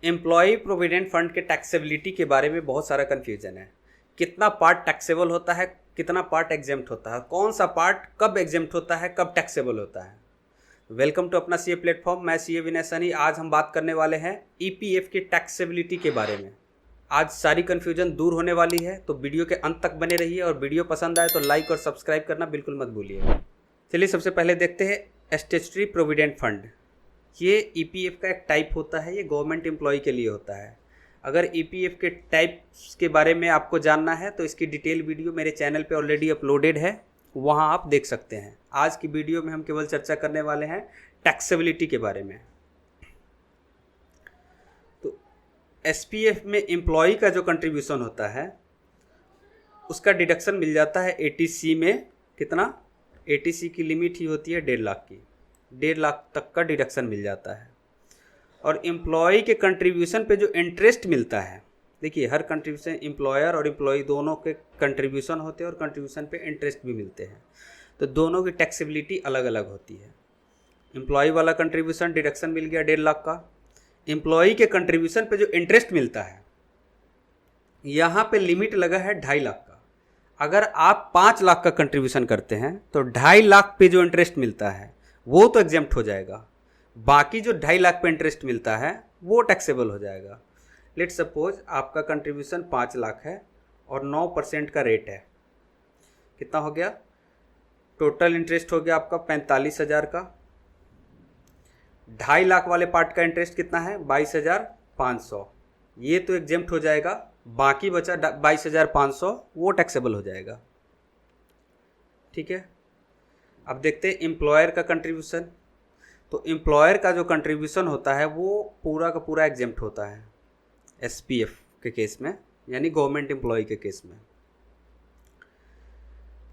Employ provident fund के taxability के बारे में बहुत सारा कन्फ्यूजन है। कितना पार्ट टैक्सेबल होता है, कितना पार्ट एग्जेम्प्ट होता है, कौन सा पार्ट कब एग्जेम्प्ट होता है, कब टैक्सेबल होता है। वेलकम टू अपना सीए प्लेटफॉर्म। मैं सीए विनय सैनी। आज हम बात करने वाले हैं ईपीएफ की टैक्सेबिलिटी के बारे में। आज सारी कन्फ्यूजन दूर होने वाली है, तो वीडियो के अंत तक बने रहिए और वीडियो पसंद आए तो लाइक और सब्सक्राइब करना बिल्कुल मत भूलिए। चलिए सबसे पहले देखते हैं स्टैट्यूटरी प्रोविडेंट फंड। ये ईपीएफ का एक टाइप होता है, ये गवर्नमेंट एम्प्लॉय के लिए होता है। अगर ईपीएफ के टाइप्स के बारे में आपको जानना है तो इसकी डिटेल वीडियो मेरे चैनल पे ऑलरेडी अपलोडेड है, वहाँ आप देख सकते हैं। आज की वीडियो में हम केवल चर्चा करने वाले हैं टैक्सेबिलिटी के बारे में। तो एसपीएफ में एम्प्लॉय का जो कंट्रीब्यूशन होता है उसका डिडक्शन मिल जाता है एटीसी में। कितना? एटीसी की लिमिट ही होती है 1.5 लाख की। 1.5 लाख तक का डिडक्शन मिल जाता है। और एम्प्लॉय के कंट्रीब्यूशन पे जो इंटरेस्ट मिलता है, देखिए हर कंट्रीब्यूशन, एम्प्लॉयर और एम्प्लॉय दोनों के कंट्रीब्यूशन होते हैं और कंट्रीब्यूशन पे इंटरेस्ट भी मिलते हैं, तो दोनों की टैक्सेबिलिटी अलग अलग होती है। एम्प्लॉय वाला कंट्रीब्यूशन डिडक्शन मिल गया 1.5 लाख का। एम्प्लॉय के कंट्रीब्यूशन पे जो इंटरेस्ट मिलता है, यहाँ पे लिमिट लगा है 2.5 लाख का। अगर आप 5 लाख का कंट्रीब्यूशन करते हैं तो 2.5 लाख पे जो इंटरेस्ट मिलता है वो तो एग्जेम्प्ट हो जाएगा, बाकी जो 2.5 लाख पे इंटरेस्ट मिलता है वो टैक्सेबल हो जाएगा। लेट सपोज आपका कंट्रीब्यूशन 5 लाख है और 9% का रेट है। कितना हो गया? टोटल इंटरेस्ट हो गया आपका 45,000 का। 2.5 लाख वाले पार्ट का इंटरेस्ट कितना है? 22,500। ये तो एग्जेम्प्ट हो जाएगा, बाकी बचा 22,500 वो टैक्सेबल हो जाएगा। ठीक है, अब देखते हैं एम्प्लॉयर का कंट्रीब्यूशन। तो एम्प्लॉयर का जो कंट्रीब्यूशन होता है वो पूरा का पूरा एग्जेम्प्ट होता है एसपीएफ के केस में, यानी गवर्नमेंट एम्प्लॉय के केस में।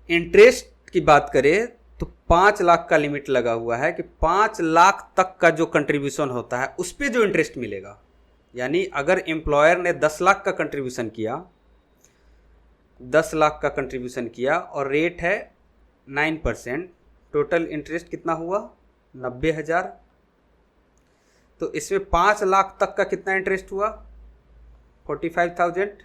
इंटरेस्ट की बात करें तो 5 लाख का लिमिट लगा हुआ है कि 5 लाख तक का जो कंट्रीब्यूशन होता है उस पर जो इंटरेस्ट मिलेगा। यानी अगर एम्प्लॉयर ने 10 लाख का कंट्रीब्यूशन किया, 10 लाख का कंट्रीब्यूशन किया और रेट है 9%, टोटल इंटरेस्ट कितना हुआ? 90,000। तो इसमें 5 लाख तक का कितना इंटरेस्ट हुआ? 45,000।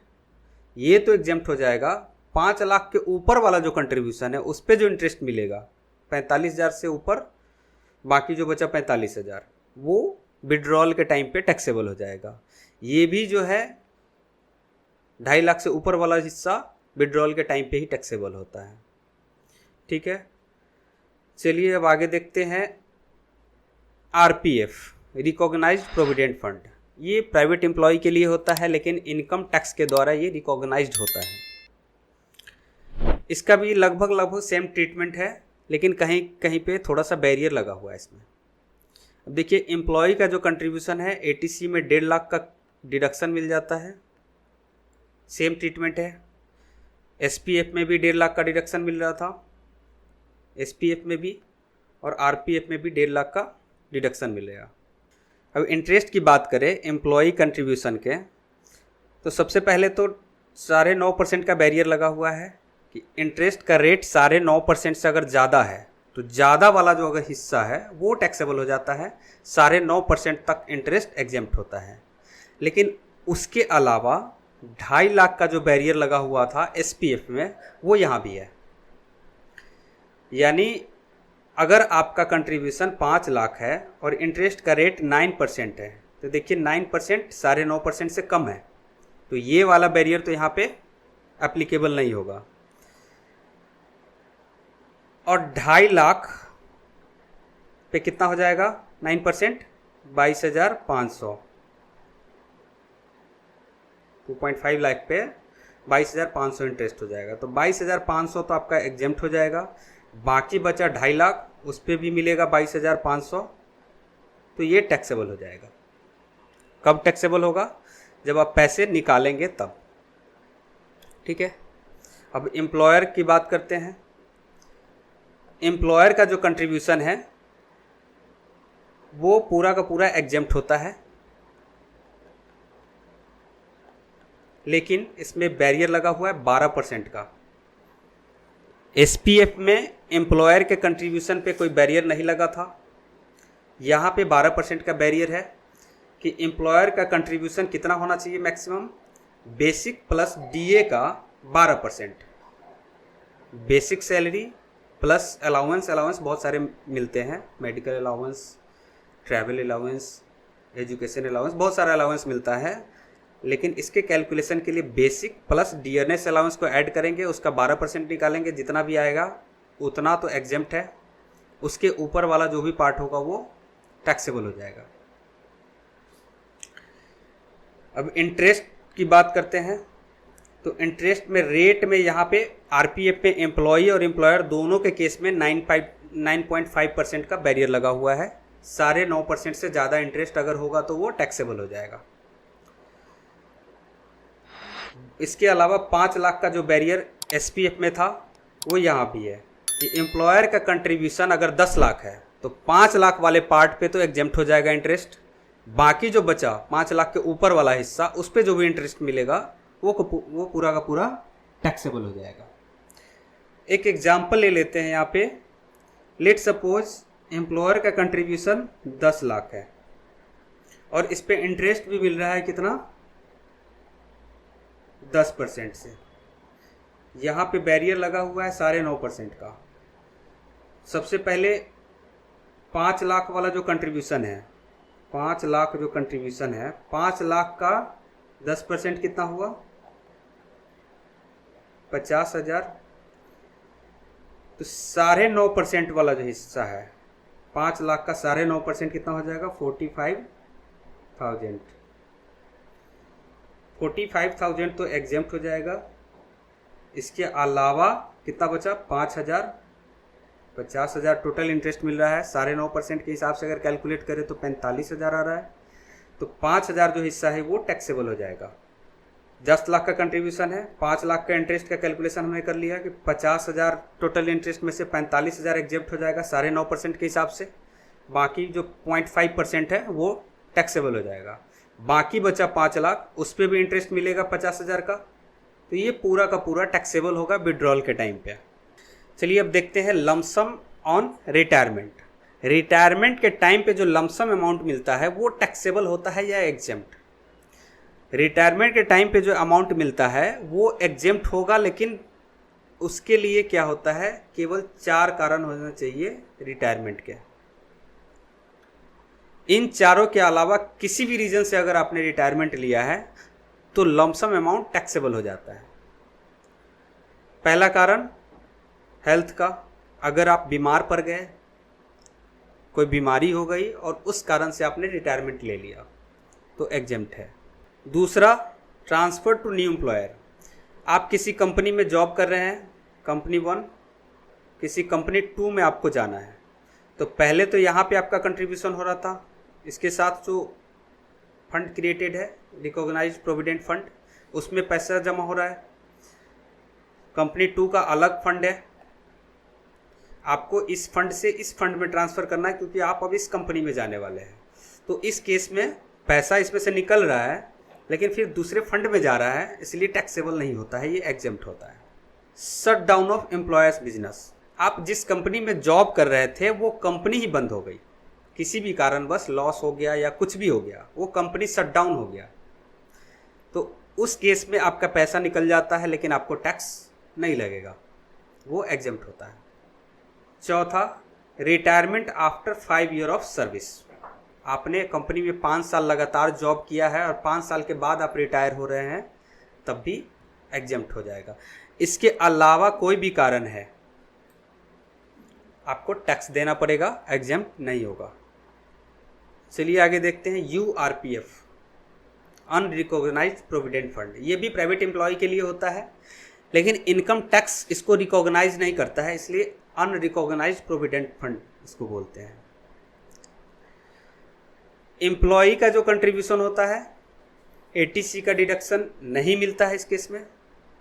ये तो एग्जेम्प्ट हो जाएगा। 5 लाख के ऊपर वाला जो कंट्रीब्यूशन है उस पर जो इंटरेस्ट मिलेगा 45,000 से ऊपर, बाकी जो बचा 45,000 वो विड्रॉल के टाइम पे टैक्सेबल हो जाएगा। ये भी जो है 2.5 लाख से ऊपर वाला हिस्सा विड्रॉल के टाइम पे ही टैक्सेबल होता है। ठीक है, चलिए अब आगे देखते हैं आरपीएफ, रिकॉग्नाइज्ड प्रोविडेंट फंड। ये प्राइवेट एम्प्लॉय के लिए होता है, लेकिन इनकम टैक्स के द्वारा ये रिकॉग्नाइज्ड होता है। इसका भी लगभग सेम ट्रीटमेंट है, लेकिन कहीं कहीं पे थोड़ा सा बैरियर लगा हुआ है इसमें। अब देखिए एम्प्लॉय का जो कंट्रीब्यूशन है एटीसी में 1.5 लाख का डिडक्शन मिल जाता है, सेम ट्रीटमेंट है। एसपीएफ में भी 1.5 लाख का डिडक्शन मिल रहा था, एसपीएफ में भी, और आरपीएफ में भी 1.5 लाख का डिडक्शन मिलेगा। अब इंटरेस्ट की बात करें एम्प्लॉय कंट्रीब्यूशन के, तो सबसे पहले तो 9.5% का बैरियर लगा हुआ है कि इंटरेस्ट का रेट 9.5% से अगर ज़्यादा है तो ज़्यादा वाला जो अगर हिस्सा है वो टैक्सेबल हो जाता है। 9.5% तक इंटरेस्ट एग्जेम्प्ट होता है। लेकिन उसके अलावा 2.5 लाख का जो बैरियर लगा हुआ था एसपीएफ में वो यहाँ भी है। यानी अगर आपका कंट्रीब्यूशन 5 लाख है और इंटरेस्ट का रेट 9% है, तो देखिए 9% 9.5% से कम है, तो ये वाला बैरियर तो यहाँ पे एप्लीकेबल नहीं होगा। और 2.5 लाख पे कितना हो जाएगा? 9%, 22,500। 2.5 लाख पे 22,500 इंटरेस्ट हो जाएगा, तो 22,500 तो आपका एग्जेम्प्ट हो जाएगा। बाकी बचा 2.5 लाख, उस पर भी मिलेगा 22,500, तो ये टैक्सेबल हो जाएगा। कब टैक्सेबल होगा? जब आप पैसे निकालेंगे तब। ठीक है, अब एम्प्लॉयर की बात करते हैं। एम्प्लॉयर का जो कंट्रीब्यूशन है वो पूरा का पूरा एग्जेम्प्ट होता है, लेकिन इसमें बैरियर लगा हुआ है 12% का। एसपीएफ में एम्प्लॉयर के कंट्रीब्यूशन पे कोई बैरियर नहीं लगा था, यहाँ पे 12% का बैरियर है कि एम्प्लॉयर का कंट्रीब्यूशन कितना होना चाहिए मैक्सिमम, बेसिक प्लस डीए का 12%। Basic salary plus allowance, allowance बहुत सारे मिलते हैं, medical allowance, travel allowance, education allowance, बहुत सारा अलाउंस मिलता है, लेकिन इसके कैलकुलेशन के लिए बेसिक प्लस डियरनेस अलाउंस को ऐड करेंगे, उसका 12% निकालेंगे, जितना भी आएगा उतना तो एग्जेम्प्ट है, उसके ऊपर वाला जो भी पार्ट होगा वो टैक्सेबल हो जाएगा। अब इंटरेस्ट की बात करते हैं, तो इंटरेस्ट में रेट में यहाँ पे आरपीएफ पे एम्प्लॉई और एम्प्लॉयर दोनों के केस में 9.5% का बैरियर लगा हुआ है। 9.5% से ज़्यादा इंटरेस्ट अगर होगा तो वो टैक्सेबल हो जाएगा। इसके अलावा 5 लाख का जो बैरियर एसपीएफ में था वो यहाँ भी है कि एम्प्लॉयर का कंट्रीब्यूशन अगर 10 लाख है तो 5 लाख वाले पार्ट पे तो एग्जेम्प्ट हो जाएगा इंटरेस्ट, बाकी जो बचा 5 लाख के ऊपर वाला हिस्सा उस पर जो भी इंटरेस्ट मिलेगा वो पूरा का पूरा टैक्सेबल हो जाएगा। एक एग्जाम्पल ले लेते हैं यहाँ पे। लेट सपोज एम्प्लॉयर का कंट्रीब्यूशन 10 लाख है और इस पे इंटरेस्ट भी मिल रहा है कितना, 10% से। यहाँ पे बैरियर लगा हुआ है 9.5% का। सबसे पहले 5 लाख वाला जो कंट्रीब्यूशन है, 5 लाख जो कंट्रीब्यूशन है, 5 लाख का 10% कितना हुआ, 50,000। तो 9.5% वाला जो हिस्सा है 5 लाख का 9.5% कितना हो जाएगा, 45,000। 45,000 तो एग्जेम्प्ट हो जाएगा। इसके अलावा कितना बचा, 5,000। 50,000 टोटल इंटरेस्ट मिल रहा है, 9.5% के हिसाब से अगर कैलकुलेट करें तो 45,000 आ रहा है। तो 5,000 जो हिस्सा है वो टैक्सेबल हो जाएगा। 10 लाख का कंट्रीब्यूशन है, 5 लाख का इंटरेस्ट का कैलकुलेशन हमने कर लिया कि 50,000 टोटल इंटरेस्ट में से 45,000 एग्जेप्ट हो जाएगा 9.5% के हिसाब से। बाकी जो 0.5% है वो टैक्सेबल हो जाएगा। बाकी बचा 5 लाख, उस पर भी इंटरेस्ट मिलेगा 50,000 का। तो ये पूरा का पूरा टैक्सेबल होगा विड्रॉल के टाइम पे। चलिए अब देखते हैं लमसम ऑन रिटायरमेंट। रिटायरमेंट के टाइम पे जो लमसम अमाउंट मिलता है वो टैक्सेबल होता है या एग्जेम्प्ट। रिटायरमेंट के टाइम पे जो अमाउंट मिलता है वो एग्जेम्प्ट होगा, लेकिन उसके लिए क्या होता है, केवल 4 कारण होना चाहिए रिटायरमेंट के। इन चारों के अलावा किसी भी रीजन से अगर आपने रिटायरमेंट लिया है तो लमसम अमाउंट टैक्सेबल हो जाता है। पहला कारण हेल्थ का, अगर आप बीमार पड़ गए, कोई बीमारी हो गई और उस कारण से आपने रिटायरमेंट ले लिया तो एग्जेम्प्ट है। दूसरा, ट्रांसफ़र टू न्यू एम्प्लॉयर। आप किसी कंपनी में जॉब कर रहे हैं, कंपनी 1, किसी कंपनी 2 में आपको जाना है। तो पहले तो यहाँ पे आपका कंट्रीब्यूशन हो रहा था, इसके साथ जो फंड क्रिएटेड है रिकॉग्नाइज्ड प्रोविडेंट फंड, उसमें पैसा जमा हो रहा है। कंपनी 2 का अलग फंड है, आपको इस फंड से इस फंड में ट्रांसफ़र करना है क्योंकि आप अब इस कंपनी में जाने वाले हैं। तो इस केस में पैसा इसमें से निकल रहा है लेकिन फिर दूसरे फंड में जा रहा है, इसलिए टैक्सेबल नहीं होता है, ये एग्जेम्प्ट होता है। Shut down of employers business. आप जिस कंपनी में जॉब कर रहे थे वो कंपनी ही बंद हो गई, किसी भी कारणवश लॉस हो गया या कुछ भी हो गया, वो कंपनी शट डाउन हो गया, तो उस केस में आपका पैसा निकल जाता है लेकिन आपको टैक्स नहीं लगेगा, वो एग्जेम्प्ट होता है। चौथा, retirement after 5 year of service. आपने कंपनी में 5 साल लगातार जॉब किया है और 5 साल के बाद आप रिटायर हो रहे हैं, तब भी एग्जेम्प्ट हो जाएगा। इसके अलावा कोई भी कारण है आपको टैक्स देना पड़ेगा, एग्जेम्प्ट नहीं होगा। चलिए आगे देखते हैं यूआरपीएफ, अनरिकॉग्नाइज्ड प्रोविडेंट फंड। ये भी प्राइवेट एम्प्लॉय के लिए होता है लेकिन इनकम टैक्स इसको रिकॉग्नाइज नहीं करता है, इसलिए अनरिकॉग्नाइज्ड प्रोविडेंट फंड इसको बोलते हैं। एम्प्लॉय का जो कंट्रीब्यूशन होता है एटीसी का डिडक्शन नहीं मिलता है इस केस में,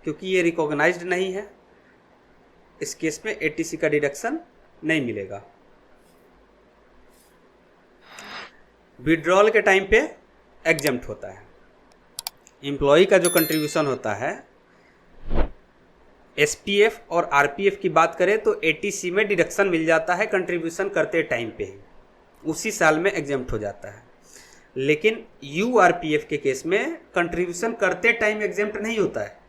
क्योंकि ये रिकॉग्नाइज्ड नहीं है। इस केस में एटीसी का डिडक्शन नहीं मिलेगा। विड्रॉल के टाइम पे एग्जेम्प्ट होता है। एम्प्लॉय का जो कंट्रीब्यूशन होता है, एसपीएफ और आरपीएफ की बात करें तो एटीसी में डिडक्शन मिल जाता है कंट्रीब्यूशन करते टाइम पे ही, उसी साल में एग्जेम्प्ट हो जाता है। लेकिन यूआरपीएफ के केस में कंट्रीब्यूशन करते टाइम एग्जेम्प्ट नहीं होता है।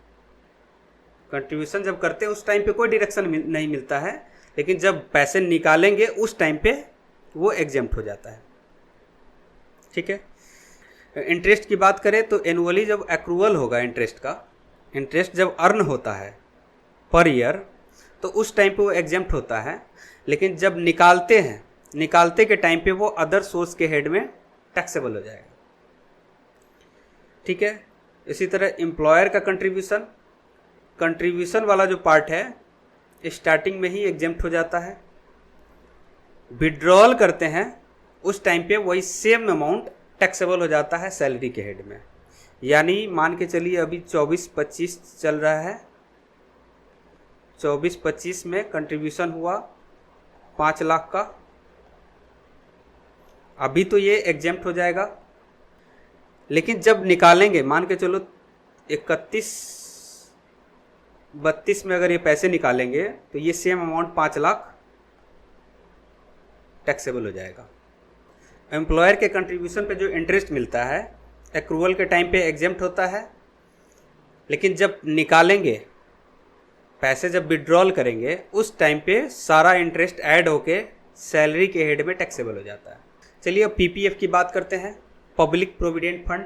कंट्रीब्यूशन जब करते हैं उस टाइम पे कोई डिडक्शन नहीं मिलता है, लेकिन जब पैसे निकालेंगे उस टाइम पे वो एग्जेम्प्ट हो जाता है। ठीक है। इंटरेस्ट की बात करें तो एनुअली जब एक्रूवल होगा इंटरेस्ट का, इंटरेस्ट जब अर्न होता है पर ईयर, तो उस टाइम पे वो एग्जेम्प्ट होता है। लेकिन जब निकालते हैं, निकालते के टाइम पे वो अदर सोर्स के हेड में टैक्सेबल हो जाएगा। ठीक है। इसी तरह एम्प्लॉयर का कंट्रीब्यूशन, कंट्रीब्यूशन वाला जो पार्ट है स्टार्टिंग में ही एग्जेम्प्ट हो जाता है। विड्रॉल करते हैं उस टाइम पे वही सेम अमाउंट टैक्सेबल हो जाता है सैलरी के हेड में। यानी मान के चलिए अभी 24-25 चल रहा है, 24-25 में कंट्रीब्यूशन हुआ 5 लाख का, अभी तो ये एग्जेम्प्ट हो जाएगा। लेकिन जब निकालेंगे, मान के चलो 31-32 में अगर ये पैसे निकालेंगे तो ये सेम अमाउंट 5 लाख टैक्सेबल हो जाएगा। एम्प्लॉयर के कंट्रीब्यूशन पे जो इंटरेस्ट मिलता है एक्रूवल के टाइम पे एग्जेम्प्ट होता है, लेकिन जब निकालेंगे पैसे, जब विड्रॉल करेंगे उस टाइम पे सारा इंटरेस्ट ऐड होके सैलरी के हेड में टैक्सेबल हो जाता है। चलिए अब पीपीएफ की बात करते हैं। पब्लिक प्रोविडेंट फंड,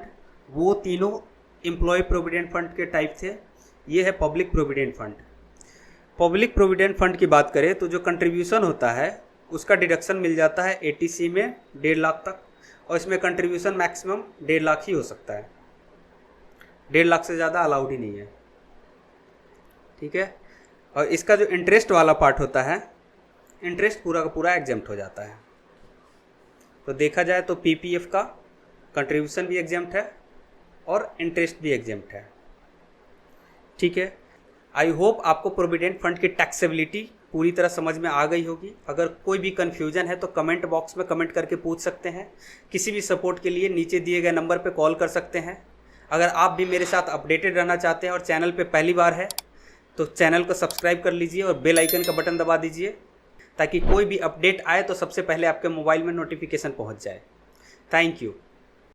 वो तीनों एम्प्लॉय प्रोविडेंट फंड के टाइप थे। ये है public provident fund. Public provident fund की बात करें तो जो कंट्रीब्यूशन होता है उसका डिडक्शन मिल जाता है एटीसी में 1.5 लाख तक, और इसमें कंट्रीब्यूशन मैक्सिमम 1.5 लाख ही हो सकता है। 1.5 लाख से ज़्यादा अलाउड ही नहीं है। ठीक है। और इसका जो इंटरेस्ट वाला पार्ट होता है, इंटरेस्ट पूरा का पूरा एग्जेम्प्ट हो जाता है। तो देखा जाए तो पीपीएफ का कंट्रीब्यूशन भी एग्जेम्प्ट है और इंटरेस्ट भी एग्जेम्प्ट है। ठीक है। आई होप आपको प्रोविडेंट फंड की टैक्सेबिलिटी पूरी तरह समझ में आ गई होगी। अगर कोई भी कन्फ्यूजन है तो कमेंट बॉक्स में कमेंट करके पूछ सकते हैं। किसी भी सपोर्ट के लिए नीचे दिए गए नंबर पर कॉल कर सकते हैं। अगर आप भी मेरे साथ अपडेटेड रहना चाहते हैं और चैनल पे पहली बार है तो चैनल को सब्सक्राइब कर लीजिए और बेल आइकन का बटन दबा दीजिए, ताकि कोई भी अपडेट आए तो सबसे पहले आपके मोबाइल में नोटिफिकेशन पहुंच जाए। Thank you.